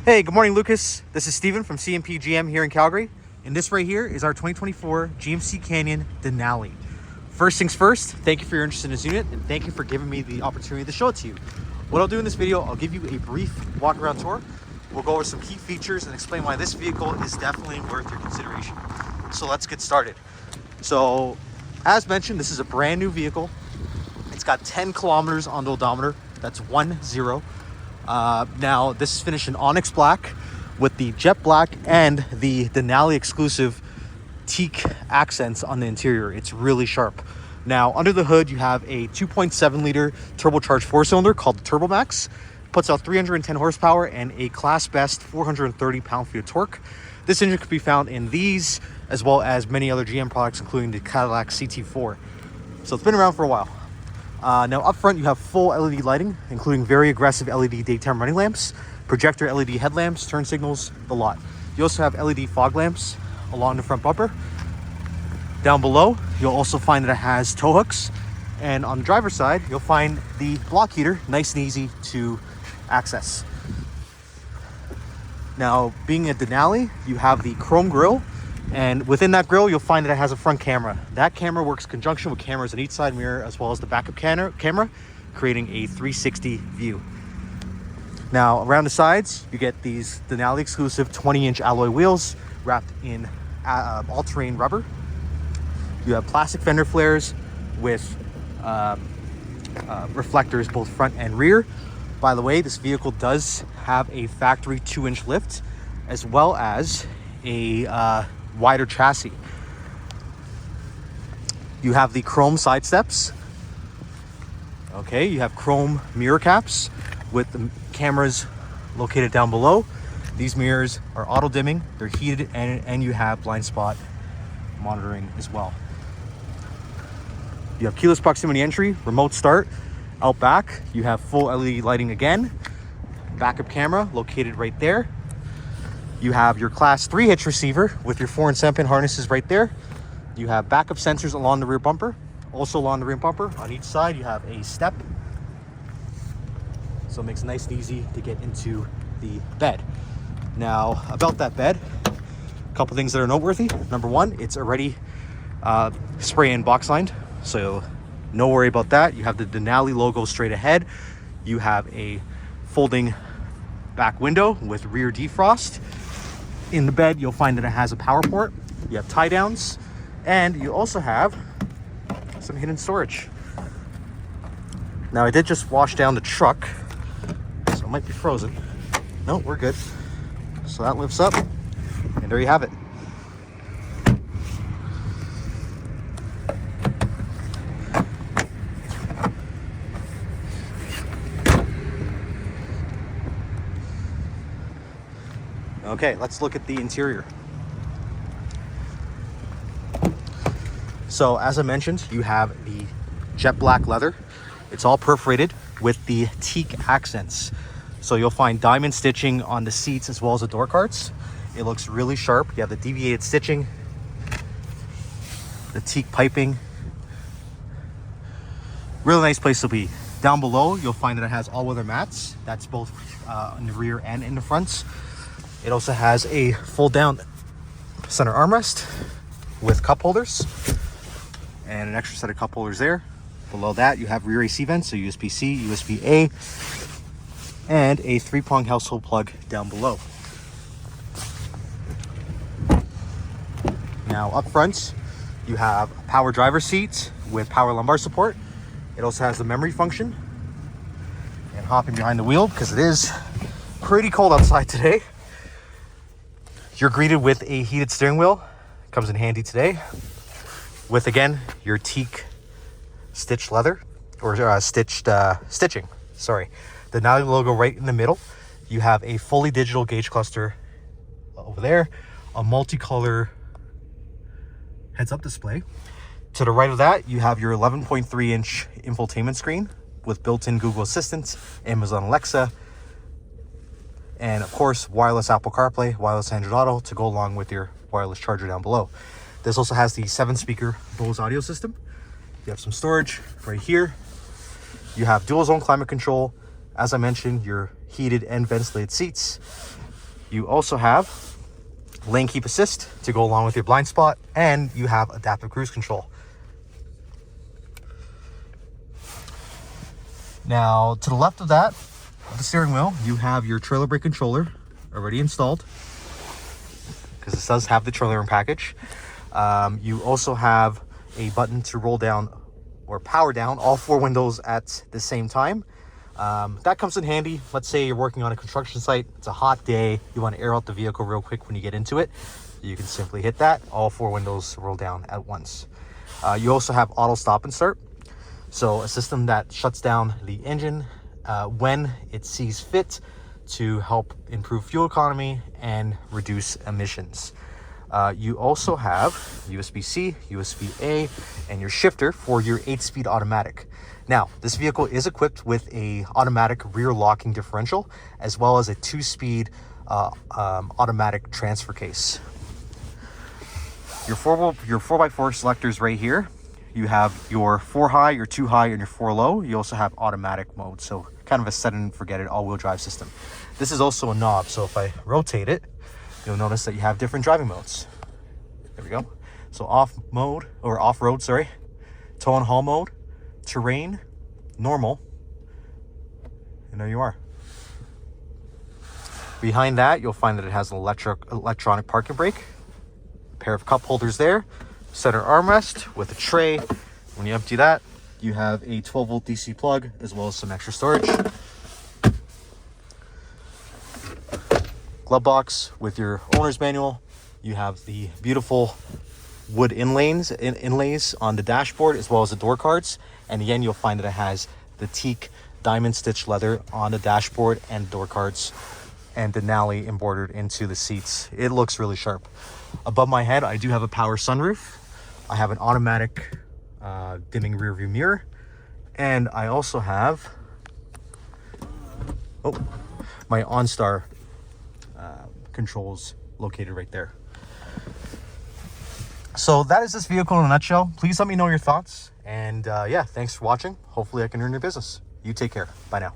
Hey, good morning, Lucas. This is Steven from CMP GM here in Calgary. And this right here is our 2024 GMC Canyon Denali. First things first, thank you for your interest in this unit and thank you for giving me the opportunity to show it to you. What I'll do in this video, I'll give you a brief walk around tour. We'll go over some key features and explain why this vehicle is definitely worth your consideration. So let's get started. So as mentioned, this is a brand new vehicle. It's got 10 kilometers on the odometer. That's 1-0. Now this is finished in Onyx black with the jet black and the Denali exclusive teak accents on the interior. It's really sharp. Now under the hood you have a 2.7 liter turbocharged 4-cylinder called the TurboMax. Puts out 310 horsepower and a class best 430 pound-feet of torque. This engine could be found in these as well as many other GM products, including the Cadillac CT4. So it's been around for a while. Now up front you have full LED lighting, including very aggressive LED daytime running lamps, projector LED headlamps, turn signals, the lot. You also have LED fog lamps along the front bumper. Down below you'll also find that it has tow hooks, and on the driver's side you'll find the block heater, nice and easy to access. Now being a Denali, you have the chrome grille, and within that grille you'll find that it has a front camera. That camera works in conjunction with cameras on each side mirror as well as the backup camera, creating a 360 view. Now around the sides you get these Denali exclusive 20-inch alloy wheels wrapped in all-terrain rubber. You have plastic fender flares with reflectors both front and rear. By the way, this vehicle does have a factory 2-inch lift as well as a wider chassis. You have the chrome side steps. Okay, you have chrome mirror caps with the cameras located down below. These mirrors are auto dimming, they're heated, and you have blind spot monitoring as well. You have keyless proximity entry, remote start. Out back you have full LED lighting again, backup camera located right there. You have your class 3 hitch receiver with your 4 and 7-pin harnesses right there. You have backup sensors along the rear bumper. Also along the rear bumper on each side you have a step, so it makes it nice and easy to get into the bed. Now about that bed, a couple things that are noteworthy. Number one, it's already spray and box lined, so no worry about that. You have the Denali logo straight ahead. You have a folding back window with rear defrost. In the bed you'll find that it has a power port. You have tie downs, and you also have some hidden storage. Now I did just wash down the truck, so it might be frozen. No, we're good. So that lifts up, and there you have it. Okay, let's look at the interior. So as I mentioned, you have the jet black leather. It's all perforated with the teak accents. So you'll find diamond stitching on the seats as well as the door cards. It looks really sharp. You have the deviated stitching, the teak piping. Really nice place to be. Down below, you'll find that it has all-weather mats. That's both in the rear and in the fronts. It also has a fold-down center armrest with cup holders and an extra set of cup holders there. Below that, you have rear AC vents, so USB-C, USB-A, and a 3-prong household plug down below. Now up front, you have power driver seats with power lumbar support. It also has the memory function. And hopping behind the wheel, because it is pretty cold outside today, you're greeted with a heated steering wheel. Comes in handy today. With, again, your teak stitched leather, or stitching. Sorry. The Denali logo right in the middle. You have a fully digital gauge cluster over there. A multicolor heads-up display. To the right of that, you have your 11.3-inch infotainment screen with built-in Google Assistant, Amazon Alexa, and of course wireless Apple CarPlay, wireless Android Auto to go along with your wireless charger down below. This also has the 7-speaker Bose audio system. You have some storage right here. You have dual zone climate control. As I mentioned, your heated and ventilated seats. You also have lane keep assist to go along with your blind spot, and you have adaptive cruise control. Now, to the left of that, the steering wheel, you have your trailer brake controller already installed, because this does have the trailer in package. You also have a button to roll down or power down all 4 windows at the same time. That comes in handy. Let's say you're working on a construction site, it's a hot day, you want to air out the vehicle real quick when you get into it. You can simply hit that, all 4 windows roll down at once. You also have auto stop and start. So a system that shuts down the engine when it sees fit to help improve fuel economy and reduce emissions. You also have USB-C, USB-A, and your shifter for your 8-speed automatic. Now, this vehicle is equipped with a automatic rear locking differential, as well as a 2-speed automatic transfer case. Your 4x4 selectors right here. You have your 4 high, your 2 high, and your 4 low. You also have automatic mode, so kind of a set it and forget it all-wheel drive system. This is also a knob, so if I rotate it, you'll notice that you have different driving modes. There we go. So off mode, or off-road, sorry. Tow and haul mode, terrain, normal, and there you are. Behind that, you'll find that it has an electronic parking brake, a pair of cup holders there, center armrest with a tray. When you empty that, you have a 12-volt DC plug as well as some extra storage. Glove box with your owner's manual. You have the beautiful wood inlays on the dashboard as well as the door cards. And again, you'll find that it has the Teak diamond stitch leather on the dashboard and door cards, and Denali embroidered into the seats. It looks really sharp. Above my head, I do have a power sunroof. I have an automatic dimming rear view mirror, and I also have my OnStar controls located right there. So that is this vehicle in a nutshell. Please let me know your thoughts, and yeah, thanks for watching. Hopefully I can earn your business. You take care. Bye now.